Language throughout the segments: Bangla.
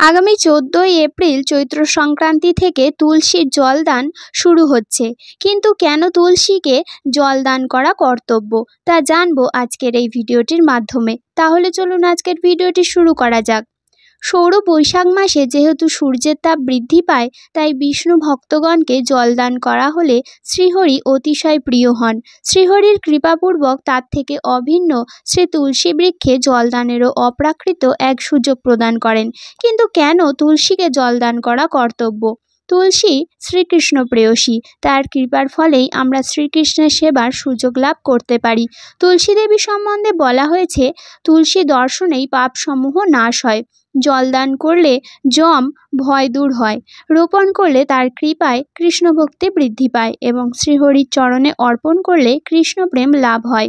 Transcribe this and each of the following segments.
আগামী 14ই এপ্রিল চৈত্র সংক্রান্তি থেকে তুলসীর জলদান শুরু হচ্ছে। কিন্তু কেন তুলসীকে জলদান করা কর্তব্য তা জানবো আজকের এই ভিডিওটির মাধ্যমে। তাহলে চলুন আজকের ভিডিওটি শুরু করা যাক। সৌর বৈশাখ মাসে যেহেতু সূর্যের তাপ বৃদ্ধি পায়, তাই বিষ্ণু ভক্তগণকে জলদান করা হলে শ্রীহরি অতিশয় প্রিয় হন। শ্রীহরির কৃপাপূর্বক তার থেকে অভিন্ন শ্রী তুলসী বৃক্ষে জলদানেরও অপ্রাকৃত এক সুযোগ প্রদান করেন। কিন্তু কেন তুলসীকে জলদান করা কর্তব্য? তুলসী শ্রীকৃষ্ণ প্রেয়সী, তার কৃপার ফলেই আমরা শ্রীকৃষ্ণের সেবার সুযোগ লাভ করতে পারি। তুলসী দেবী সম্বন্ধে বলা হয়েছে, তুলসী দর্শনেই পাপসমূহ নাশ হয়। জলদান করলে যম ভয় দূর হয়, রোপণ করলে তার কৃপায় কৃষ্ণ ভক্তি বৃদ্ধি পায় এবং শ্রীহরির চরণে অর্পণ করলে কৃষ্ণ প্রেম লাভ হয়।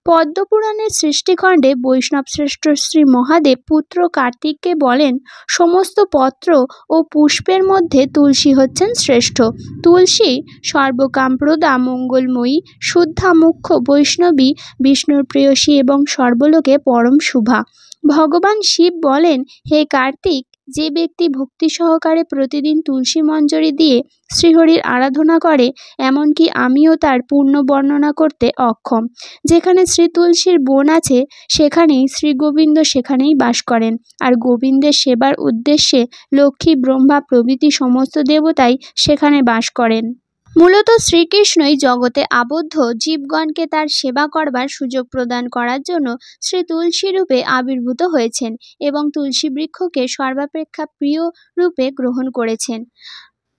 পদ্মপুরাণের সৃষ্টিখণ্ডে বৈষ্ণব শ্রেষ্ঠ শ্রী মহাদেব পুত্র কার্তিককে বলেন, সমস্ত পত্র ও পুষ্পের মধ্যে তুলসী হচ্ছেন শ্রেষ্ঠ। তুলসী সর্বকামপ্রদা, মঙ্গলময়ী, শুদ্ধা, মুখ্য, বৈষ্ণবী, বিষ্ণুর প্রেয়সী এবং সর্বলোকে পরম শুভা। ভগবান শিব বলেন, হে কার্তিক, যে ব্যক্তি ভক্তি সহকারে প্রতিদিন তুলসী মঞ্জরি দিয়ে শ্রীহরির আরাধনা করে, এমনকি আমিও তার পূর্ণ বর্ণনা করতে অক্ষম। যেখানে শ্রী তুলসীর বন আছে, সেখানেই শ্রী গোবিন্দ সেখানেই বাস করেন, আর গোবিন্দের সেবার উদ্দেশ্যে লক্ষ্মী, ব্রহ্মা প্রভৃতি সমস্ত দেবতাই সেখানে বাস করেন। মূলত শ্রীকৃষ্ণই জগতে আবদ্ধ জীবগণকে তার সেবা করবার সুযোগ প্রদান করার জন্য শ্রী তুলসী রূপে আবির্ভূত হয়েছেন এবং তুলসী বৃক্ষকে সর্বাপেক্ষা প্রিয় রূপে গ্রহণ করেছেন।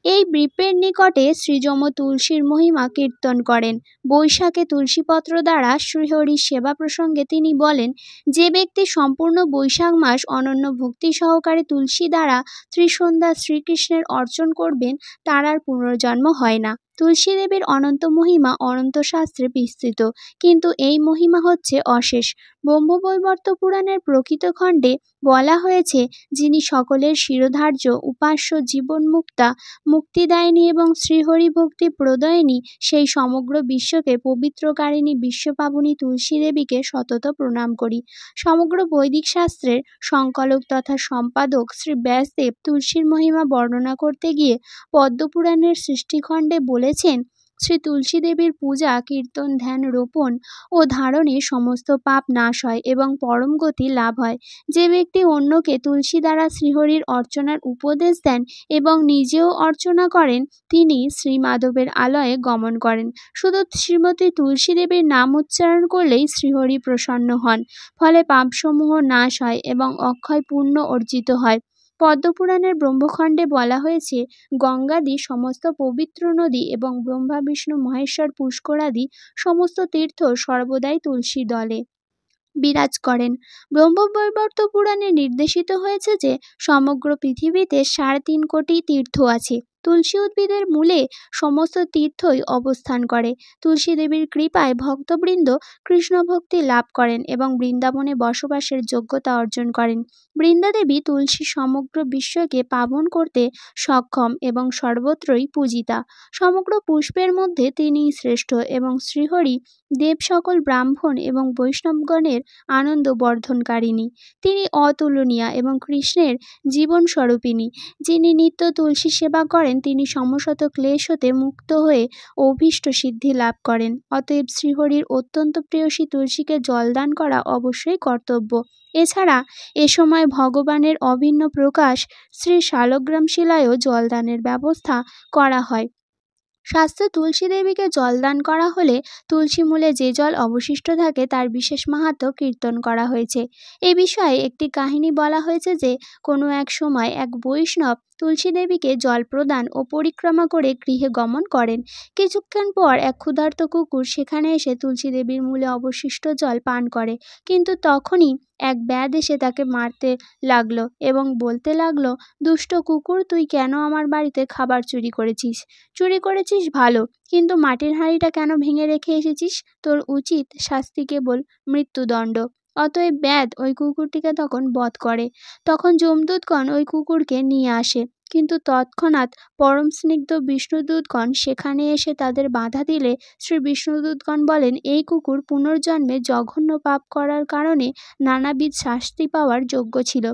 এই বৃপের নিকটে শ্রীযম তুলসীর মহিমা কীর্তন করেন। বৈশাখে তুলসীপত্র দ্বারা শ্রীহরির সেবা প্রসঙ্গে তিনি বলেন, যে ব্যক্তি সম্পূর্ণ বৈশাখ মাস অনন্য ভক্তি সহকারে তুলসী দ্বারা ত্রিসন্ধ্যা শ্রীকৃষ্ণের অর্চন করবেন, তার আর পুনর্জন্ম হয় না। তুলসী দেবীর অনন্ত মহিমা অনন্ত শাস্ত্রে বিস্তৃত, কিন্তু এই মহিমা হচ্ছে অশেষ। ব্রহ্মবৈবর্ত পুরাণের প্রকৃত খণ্ডে বলা হয়েছে, যিনি সকলের শিরোধার্য, উপাস্য, জীবনমুক্তা, মুক্তিদায়িনী এবং শ্রীহরি ভক্তি প্রদয়িনী, সেই সমগ্র বিশ্বকে পবিত্রকারিণী বিশ্বপাবনী তুলসী দেবীকে সতত প্রণাম করি। সমগ্র বৈদিক শাস্ত্রের সংকলক তথা সম্পাদক শ্রী ব্যাসদেব তুলসীর মহিমা বর্ণনা করতে গিয়ে পদ্মপুরাণের সৃষ্টিখণ্ডে বলেছেন, শ্রী তুলসী দেবীর পূজা, কীর্তন, ধ্যান, রোপণ ও ধারণে সমস্ত পাপ নাশ হয় এবং পরম গতি লাভ হয়। যে ব্যক্তি অন্যকে তুলসী দ্বারা শ্রীহরির অর্চনার উপদেশ দেন এবং নিজেও অর্চনা করেন, তিনি শ্রী মাধবের আলয়ে গমন করেন। শুধু শ্রীমতী তুলসী দেবীর নাম উচ্চারণ করলেই শ্রীহরি প্রসন্ন হন, ফলে পাপসমূহ নাশ হয় এবং অক্ষয় পুণ্য অর্জিত হয়। পদ্মপুরাণের ব্রহ্মখণ্ডে বলা হয়েছে, গঙ্গাদি সমস্ত পবিত্র নদী এবং ব্রহ্মা, বিষ্ণু, মহেশ্বর, পুষ্করাদি সমস্ত তীর্থ সর্বদাই তুলসী দলে বিরাজ করেন। ব্রহ্মবৈবর্ত পুরাণে নির্দেশিত হয়েছে যে সমগ্র পৃথিবীতে 3.5 কোটি তীর্থ আছে। তুলসী উদ্ভিদের মূলে সমস্ত তীর্থই অবস্থান করে। তুলসী দেবীর কৃপায় ভক্তবৃন্দ কৃষ্ণ ভক্তি লাভ করেন এবং বৃন্দাবনে বসবাসের যোগ্যতা অর্জন করেন। বৃন্দাদেবী তুলসী সমগ্র বিশ্বকে পাবন করতে সক্ষম এবং সর্বত্রই পূজিতা। সমগ্র পুষ্পের মধ্যে তিনিই শ্রেষ্ঠ এবং শ্রীহরি দেব সকল ব্রাহ্মণ এবং বৈষ্ণবগণের আনন্দ বর্ধনকারিণী। তিনি অতুলনীয়া এবং কৃষ্ণের জীবন স্বরূপিণী। যিনি নিত্য তুলসী সেবা করেন, তিনি সমস্ত ক্লেশ হতে মুক্ত হয়ে অভীষ্ট সিদ্ধি লাভ করেন। অতএব শ্রীহরির অত্যন্ত প্রেয়সী তুলসীকে জলদান করা অবশ্যই কর্তব্য। এছাড়া এ সময় ভগবানের অভিন্ন প্রকাশ শ্রী শালগ্রাম শিলায়ও জলদানের ব্যবস্থা করা হয়। শাস্ত্রে তুলসী দেবীকে জলদান করা হলে তুলসী মূলে যে জল অবশিষ্ট থাকে তার বিশেষ মাহাত্ম্য কীর্তন করা হয়েছে। এ বিষয়ে একটি কাহিনী বলা হয়েছে যে, কোনো এক সময় এক বৈষ্ণব তুলসী দেবীকে জল প্রদান ও পরিক্রমা করে গৃহে গমন করেন। কিছুক্ষণ পর এক ক্ষুধার্ত কুকুর সেখানে এসে তুলসী দেবীর মূলে অবশিষ্ট জল পান করে, কিন্তু তখনই এক ব্যাধ এসে তাকে মারতে লাগলো এবং বলতে লাগলো, দুষ্ট কুকুর, তুই কেন আমার বাড়িতে খাবার চুরি করেছিস? চুরি করেছিস ভালো, কিন্তু মাটির হাঁড়িটা কেন ভেঙে রেখে এসেছিস? তোর উচিত শাস্তি কেবল মৃত্যুদণ্ড। অতএব ব্যাধ ওই কুকুরটিকে তখন বধ করে। তখন যমদূতগণ ওই কুকুরকে নিয়ে আসে, কিন্তু তৎক্ষণাৎ পরম স্নিগ্ধ বিষ্ণুদূতগণ সেখানে এসে তাদের বাধা দিলে শ্রী বিষ্ণুদূতগণ বলেন, এই কুকুর পুনর্জন্মে জঘন্য পাপ করার কারণে নানাবিধ শাস্তি পাওয়ার যোগ্য ছিল।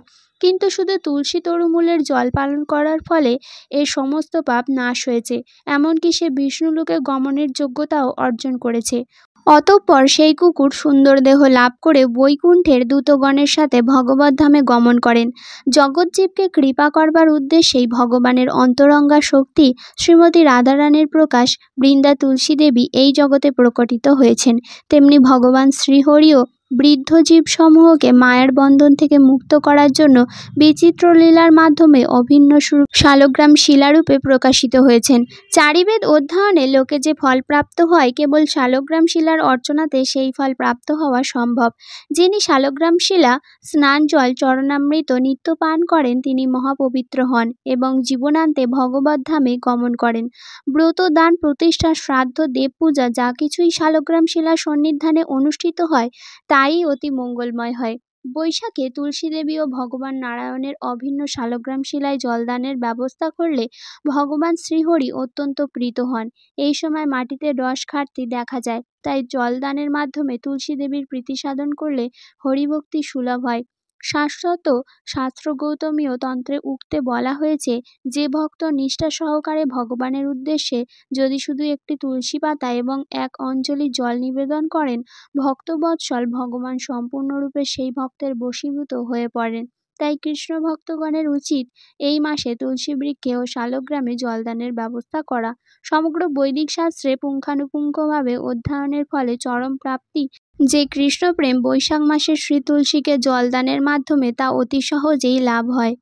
কিন্তু শুধু তুলসী তরুমূলের জল পালন করার ফলে এর সমস্ত পাপ নাশ হয়েছে, এমনকি সে বিষ্ণুলোকে গমনের যোগ্যতাও অর্জন করেছে। অতঃপর সেই কুকুর সুন্দর দেহ লাভ করে বৈকুণ্ঠের দূতগণের সাথে ভগবত ধামে গমন করেন। জগজ্জীবকে কৃপা করবার উদ্দেশ্যেই ভগবানের অন্তরঙ্গা শক্তি শ্রীমতী রাধারানীর প্রকাশ বৃন্দা তুলসী দেবী এই জগতে প্রকটিত হয়েছেন। তেমনি ভগবান শ্রীহরিও বৃদ্ধ জীবসমূহকে মায়ার বন্ধন থেকে মুক্ত করার জন্য বিচিত্র লীলার মাধ্যমে অভিন্ন স্বরূপ শালগ্রাম শিলারূপে প্রকাশিত হয়েছেন। চারিবেদ অধ্যয়নে লোকে যে ফল প্রাপ্ত হয়, কেবল শালগ্রাম শিলার অর্চনাতে সেই ফল প্রাপ্ত হওয়া সম্ভব। যিনি শালগ্রাম শিলা, স্নান জল, চরণামৃত নিত্য পান করেন তিনি মহাপবিত্র হন এবং জীবনান্তে ভগবত ধামে গমন করেন। ব্রত, দান, প্রতিষ্ঠা, শ্রাদ্ধ, দেবপূজা যা কিছুই শালগ্রাম শিলার সন্নিধানে অনুষ্ঠিত হয় তাই অতি মঙ্গলময় হয়। বৈশাখে তুলসী দেবী ও ভগবান নারায়ণের অভিন্ন শালগ্রাম শিলায় জলদানের ব্যবস্থা করলে ভগবান শ্রীহরি অত্যন্ত প্রীত হন। এই সময় মাটিতে রস ঘাটতি দেখা যায়, তাই জলদানের মাধ্যমে তুলসী দেবীর প্রীতি সাধন করলে হরিভক্তি সুলভ হয়। শাশ্বত শাস্ত্র গৌতমীয় তন্ত্রে উক্তে বলা হয়েছে, যে ভক্ত নিষ্ঠা সহকারে ভগবানের উদ্দেশ্যে যদি শুধু একটি তুলসী পাতা এবং এক অঞ্জলি জল নিবেদন করেন, ভক্তবৎসল ভগবান সম্পূর্ণরূপে সেই ভক্তের বশীভূত হয়ে পড়েন। তাই কৃষ্ণ ভক্তগণের উচিত এই মাসে তুলসী বৃক্ষে ও শালগ্রামে জলদানের ব্যবস্থা করা। সমগ্র বৈদিক শাস্ত্রে পুঙ্খানুপুঙ্খভাবে অধ্যয়নের ফলে চরম প্রাপ্তি যে কৃষ্ণপ্রেম, বৈশাখ মাসে শ্রী তুলসীকে জলদানের মাধ্যমে তা অতি সহজেই লাভ হয়।